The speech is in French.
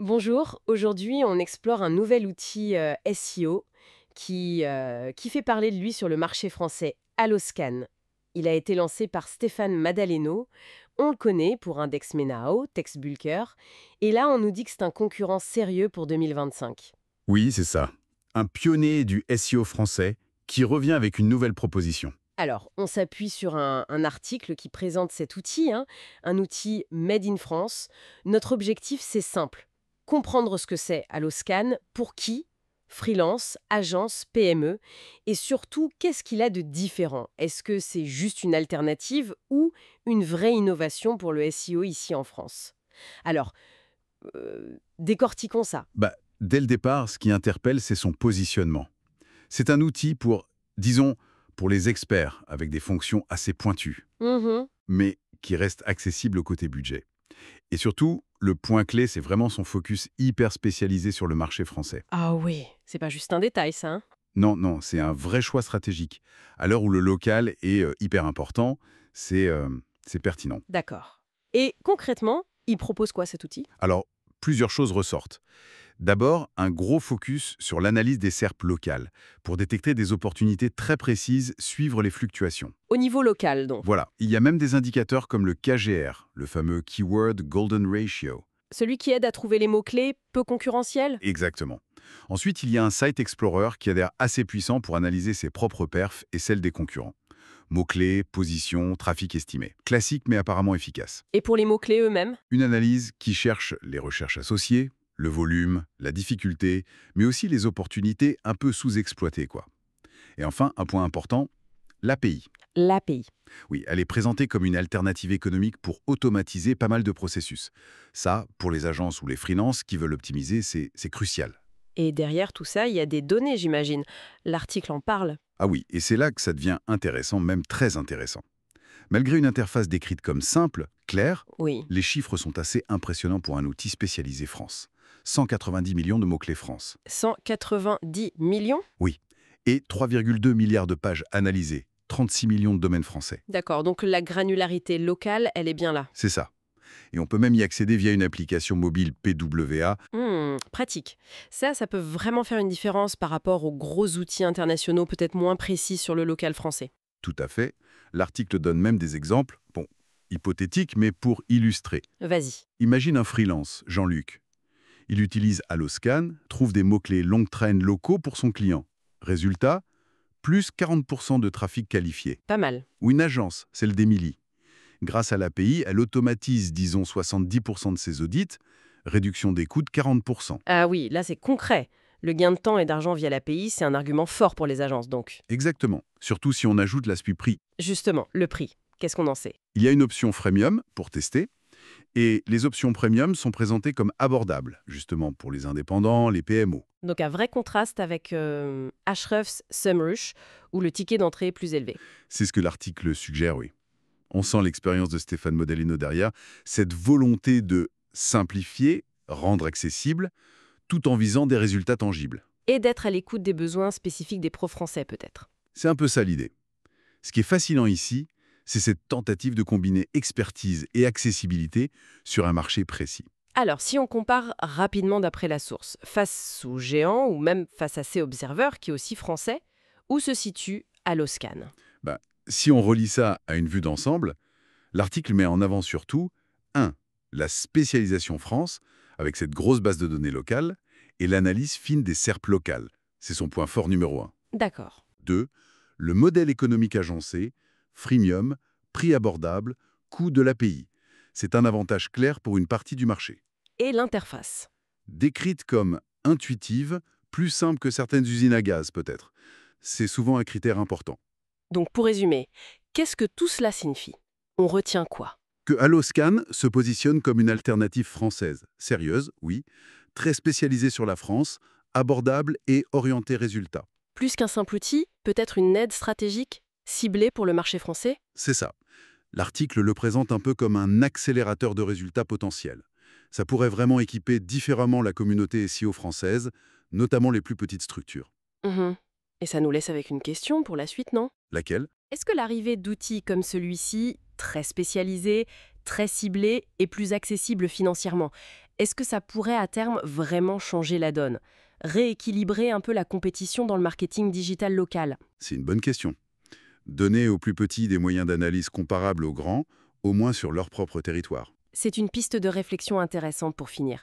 Bonjour, aujourd'hui on explore un nouvel outil SEO qui fait parler de lui sur le marché français, Alloscan. Il a été lancé par Stéphane Madaleno. On le connaît pour Index Menao, Textbulker. Et là, on nous dit que c'est un concurrent sérieux pour 2025. Oui, c'est ça. Un pionnier du SEO français qui revient avec une nouvelle proposition. Alors, on s'appuie sur un article qui présente cet outil, hein, un outil made in France. Notre objectif, c'est simple. Comprendre ce que c'est Alloscan, pour qui, freelance, agence, PME, et surtout, qu'est-ce qu'il a de différent? Est-ce que c'est juste une alternative ou une vraie innovation pour le SEO ici en France? Alors, décortiquons ça. Dès le départ, ce qui interpelle, c'est son positionnement. C'est un outil pour, disons, pour les experts, avec des fonctions assez pointues, Mhm. mais qui reste accessible au côté budget. Et surtout, le point clé, c'est vraiment son focus hyper spécialisé sur le marché français. Ah oui, c'est pas juste un détail, ça, hein. Non, non, c'est un vrai choix stratégique. À l'heure où le local est hyper important, c'est pertinent. D'accord. Et concrètement, il propose quoi cet outil? Alors, plusieurs choses ressortent. D'abord, un gros focus sur l'analyse des SERP locales, pour détecter des opportunités très précises, suivre les fluctuations. Au niveau local, donc. Voilà, il y a même des indicateurs comme le KGR, le fameux Keyword Golden Ratio. Celui qui aide à trouver les mots-clés peu concurrentiels? Exactement. Ensuite, il y a un Site Explorer qui a l'air assez puissant pour analyser ses propres perfs et celles des concurrents. Mots-clés, positions, trafic estimé. Classique mais apparemment efficace. Et pour les mots-clés eux-mêmes? Une analyse qui cherche les recherches associées, le volume, la difficulté, mais aussi les opportunités un peu sous-exploitées, quoi. Et enfin, un point important, l'API. L'API. Oui, elle est présentée comme une alternative économique pour automatiser pas mal de processus. Ça, pour les agences ou les freelances qui veulent optimiser, c'est crucial. Et derrière tout ça, il y a des données, j'imagine. L'article en parle. Ah oui, et c'est là que ça devient intéressant, même très intéressant. Malgré une interface décrite comme simple, claire, Oui. les chiffres sont assez impressionnants pour un outil spécialisé France. 190 millions de mots-clés France. 190 millions? Oui. Et 3,2 milliards de pages analysées, 36 millions de domaines français. D'accord, donc la granularité locale, elle est bien là. C'est ça. Et on peut même y accéder via une application mobile PWA. Pratique. Ça peut vraiment faire une différence par rapport aux gros outils internationaux peut-être moins précis sur le local français. Tout à fait. L'article donne même des exemples, bon, hypothétiques, mais pour illustrer. Vas-y. Imagine un freelance, Jean-Luc. Il utilise Alloscan, trouve des mots-clés long train locaux pour son client. Résultat, plus 40% de trafic qualifié. Pas mal. Ou une agence, celle d'Émilie. Grâce à l'API, elle automatise, disons, 70% de ses audits, réduction des coûts de 40%. Ah oui, là c'est concret. Le gain de temps et d'argent via l'API, c'est un argument fort pour les agences, donc. Exactement, surtout si on ajoute l'aspect prix. Justement, le prix. Qu'est-ce qu'on en sait? Il y a une option freemium pour tester, et les options premium sont présentées comme abordables, justement pour les indépendants, les PMO. Donc un vrai contraste avec Ahrefs SEMrush, où le ticket d'entrée est plus élevé. C'est ce que l'article suggère, oui. On sent l'expérience de Stéphane Modalino derrière, cette volonté de simplifier, rendre accessible, tout en visant des résultats tangibles. Et d'être à l'écoute des besoins spécifiques des pros français, peut-être. C'est un peu ça l'idée. Ce qui est fascinant ici, c'est cette tentative de combiner expertise et accessibilité sur un marché précis. Alors, si on compare rapidement d'après la source, face aux géants ou même face à ces observeurs, qui est aussi français, où se situe Alloscan? Bah, si on relie ça à une vue d'ensemble, l'article met en avant surtout 1. La spécialisation France, avec cette grosse base de données locale, et l'analyse fine des SERP locales. C'est son point fort numéro 1. D'accord. 2. Le modèle économique agencé, freemium, prix abordable, coût de l'API. C'est un avantage clair pour une partie du marché. Et l'interface? Décrite comme intuitive, plus simple que certaines usines à gaz peut-être. C'est souvent un critère important. Donc pour résumer, qu'est-ce que tout cela signifie? On retient quoi? Que Alloscan se positionne comme une alternative française, sérieuse, oui, très spécialisée sur la France, abordable et orientée résultat. Plus qu'un simple outil, peut-être une aide stratégique, ciblée pour le marché français? C'est ça. L'article le présente un peu comme un accélérateur de résultats potentiels. Ça pourrait vraiment équiper différemment la communauté SEO française, notamment les plus petites structures. Mhm. Et ça nous laisse avec une question pour la suite, non? Laquelle? Est-ce que l'arrivée d'outils comme celui-ci, très spécialisés, très ciblés et plus accessibles financièrement, Est-ce que ça pourrait à terme vraiment changer la donne? Rééquilibrer un peu la compétition dans le marketing digital local? C'est une bonne question. Donner aux plus petits des moyens d'analyse comparables aux grands, au moins sur leur propre territoire. C'est une piste de réflexion intéressante pour finir.